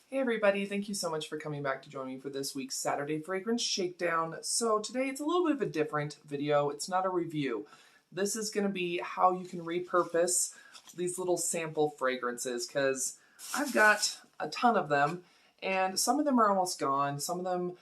Hey everybody, thank you so much for coming back to join me for this week's Saturday Fragrance Shakedown. So today it's a little bit of a different video. It's not a review. This is going to be how you can repurpose these little sample fragrances because I've got a ton of them and some of them are almost gone. Some of them,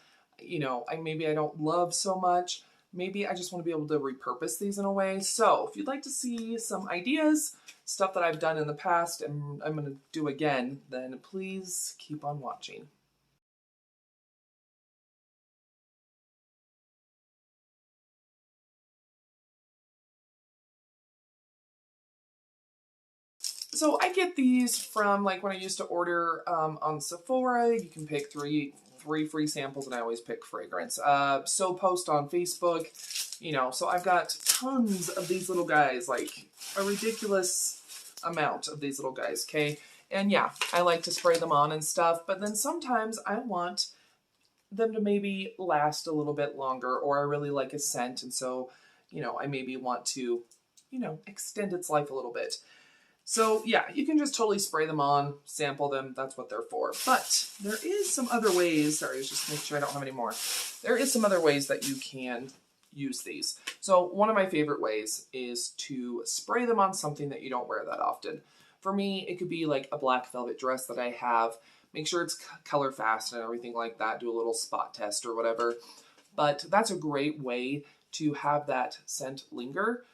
maybe I don't love so much. Maybe I just want to be able to repurpose these in a way. So if you'd like to see some ideas, stuff that I've done in the past and I'm going to do again, then please keep on watching. So I get these from like when I used to order on Sephora. You can pick three free samples, and I always pick fragrance. So post on Facebook, so I've got tons of these little guys, like a ridiculous amount of these little guys, okay? And yeah, I like to spray them on and stuff, but then sometimes I want them to maybe last a little bit longer, or I really like a scent, and so, I maybe want to, extend its life a little bit. So yeah, you can just totally spray them on, sample them, that's what they're for. But there is some other ways, sorry, just make sure I don't have any more. There is some other ways that you can use these. So one of my favorite ways is to spray them on something that you don't wear that often. For me, it could be like a black velvet dress that I have. Make sure it's color fast and everything like that. Do a little spot test or whatever. But that's a great way to have that scent linger.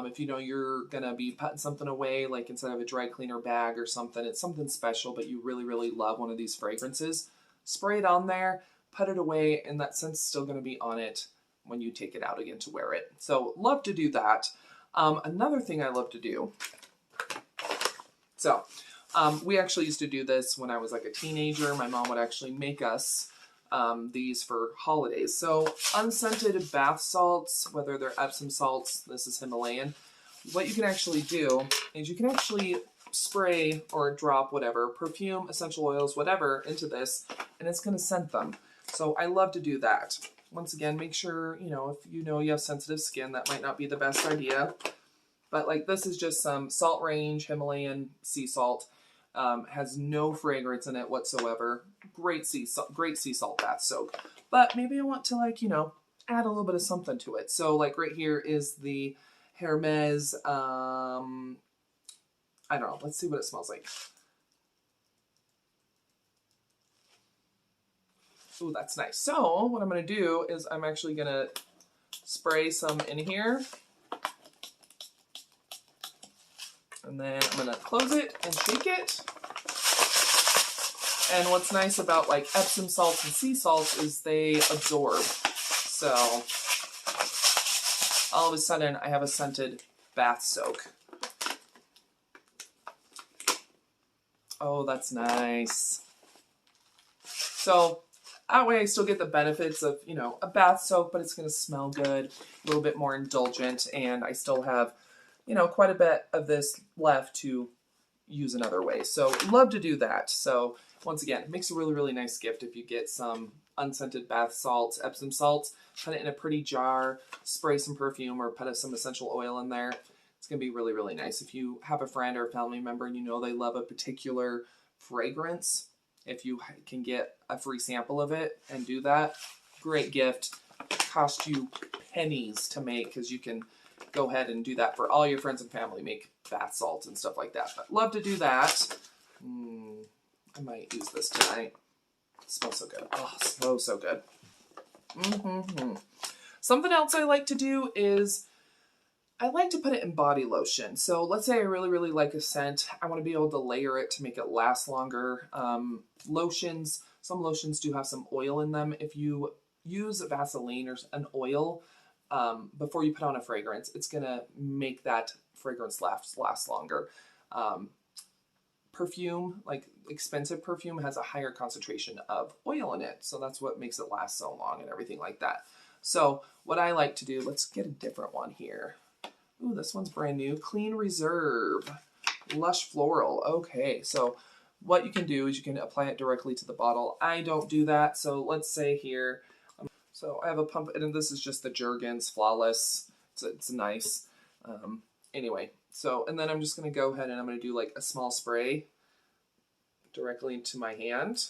If you know you're going to be putting something away, like instead of a dry cleaner bag or something, it's something special, but you really, really love one of these fragrances, spray it on there, put it away, and that scent's still going to be on it when you take it out again to wear it. So love to do that. Another thing I love to do, we actually used to do this when I was like a teenager. My mom would actually make us these for holidays. So unscented bath salts, whether they're Epsom salts, this is Himalayan, what you can actually do is you can actually spray or drop whatever, perfume, essential oils, whatever, into this, and it's going to scent them. So I love to do that. Once again, make sure, if you have sensitive skin, that might not be the best idea. But like this is just some Salt Range Himalayan sea salt. Has no fragrance in it whatsoever. Great sea salt bath soak. But maybe I want to add a little bit of something to it. So like right here is the Hermes, I don't know, let's see what it smells like. Ooh, that's nice. So what I'm going to do is I'm actually going to spray some in here. And then I'm going to close it and shake it. And what's nice about like Epsom salts and sea salts is they absorb. So all of a sudden I have a scented bath soak. Oh, that's nice. So that way I still get the benefits of, a bath soak, but it's going to smell good, a little bit more indulgent, and I still have quite a bit of this left to use in other ways. So love to do that. So once again, it makes a really, really nice gift if you get some unscented bath salts, Epsom salts, put it in a pretty jar, spray some perfume or put some essential oil in there. It's going to be really, really nice. If you have a friend or a family member and they love a particular fragrance, if you can get a free sample of it and do that, great gift. Cost you pennies to make because you can go ahead and do that for all your friends and family, make bath salts and stuff like that. But love to do that. I might use this tonight. It smells so good. Oh, so good. Something else I like to do is I like to put it in body lotion. So let's say I really, really like a scent. I want to be able to layer it to make it last longer. Lotions, some lotions do have some oil in them. If you use Vaseline or an oil, before you put on a fragrance, it's going to make that fragrance last longer. Perfume, like expensive perfume, has a higher concentration of oil in it. So that's what makes it last so long and everything like that. So what I like to do, let's get a different one here. Ooh, this one's brand new. Clean Reserve. Lush Floral. Okay, so what you can do is you can apply it directly to the bottle. I don't do that. So let's say here, so I have a pump, and this is just the Jergens Flawless. It's nice. Anyway, so, and then I'm just going to go ahead and I'm going to do like a small spray directly into my hand.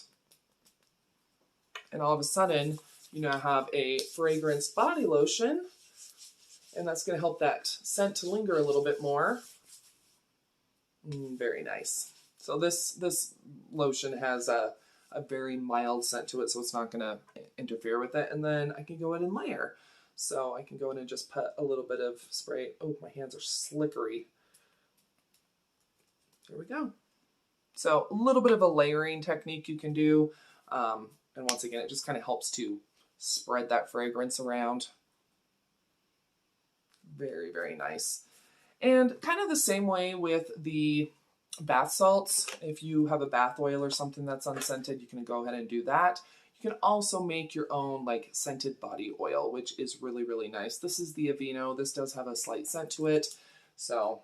And all of a sudden, you now have a fragrance body lotion, and that's going to help that scent to linger a little bit more. Very nice. So this lotion has a very mild scent to it, so it's not going to interfere with it. And then I can go in and layer. So I can go in and just put a little bit of spray. Oh, my hands are slickery. There we go. So a little bit of a layering technique you can do. And once again, it just kind of helps to spread that fragrance around. Very, very nice. And kind of the same way with the bath salts. If you have a bath oil or something that's unscented, you can go ahead and do that. You can also make your own like scented body oil, which is really, really nice. This is the Aveeno. This does have a slight scent to it. So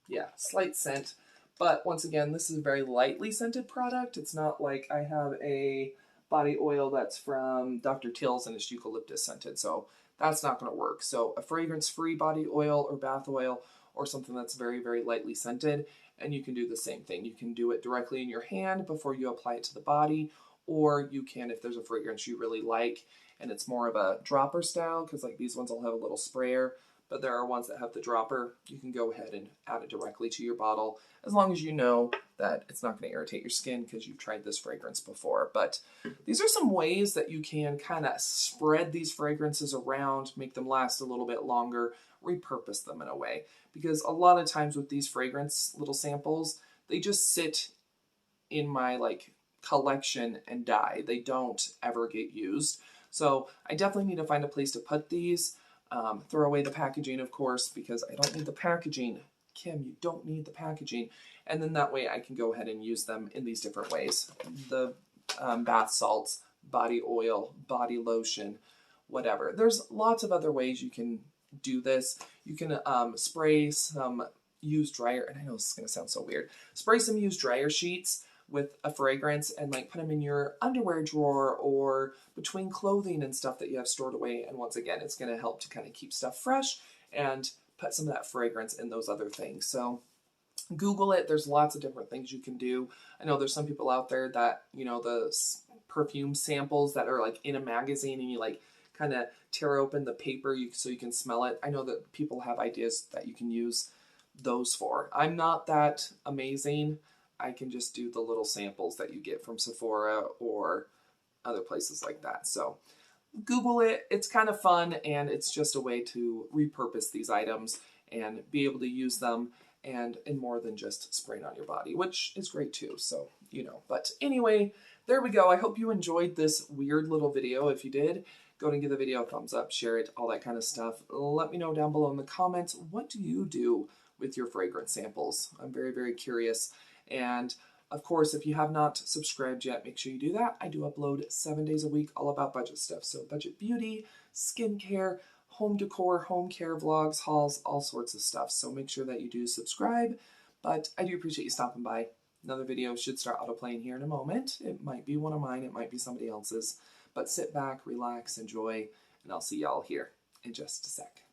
yeah, slight scent. But once again, this is a very lightly scented product. It's not like I have a body oil that's from Dr. Till's and it's eucalyptus scented. So that's not going to work. So a fragrance-free body oil or bath oil or something that's very, very lightly scented. And you can do the same thing. You can do it directly in your hand before you apply it to the body. Or you can, if there's a fragrance you really like and it's more of a dropper style, because like these ones will have a little sprayer, but there are ones that have the dropper. You can go ahead and add it directly to your bottle, as long as you know that it's not going to irritate your skin because you've tried this fragrance before. But these are some ways that you can kind of spread these fragrances around, make them last a little bit longer, repurpose them in a way. Because a lot of times with these fragrance little samples, they just sit in my like collection and die. They don't ever get used. So I definitely need to find a place to put these. Throw away the packaging, of course, because I don't need the packaging. Kim, you don't need the packaging. And then that way I can go ahead and use them in these different ways. The bath salts, body oil, body lotion, whatever. There's lots of other ways you can do this. You can spray some used dryer, and I know this is going to sound so weird, spray some used dryer sheets with a fragrance and like put them in your underwear drawer or between clothing and stuff that you have stored away. And once again, it's going to help to kind of keep stuff fresh and put some of that fragrance in those other things. So Google it. There's lots of different things you can do. I know there's some people out there that, you know, the perfume samples that are like in a magazine and you like kind of tear open the paper so you can smell it. I know that people have ideas that you can use those for. I'm not that amazing. I can just do the little samples that you get from Sephora or other places like that. So Google it. It's kind of fun, and it's just a way to repurpose these items and be able to use them and in more than just spraying on your body, which is great too. So, you know, but anyway, there we go. I hope you enjoyed this weird little video. If you did, go and give the video a thumbs up, share it, all that kind of stuff. Let me know down below in the comments, what do you do with your fragrance samples? I'm very, very curious. And of course, if you have not subscribed yet, make sure you do that. I do upload 7 days a week, all about budget stuff. So budget beauty, skincare, home decor, home care vlogs, hauls, all sorts of stuff. So make sure that you do subscribe. But I do appreciate you stopping by. Another video should start autoplaying here in a moment. It might be one of mine, it might be somebody else's. But sit back, relax, enjoy, and I'll see y'all here in just a sec.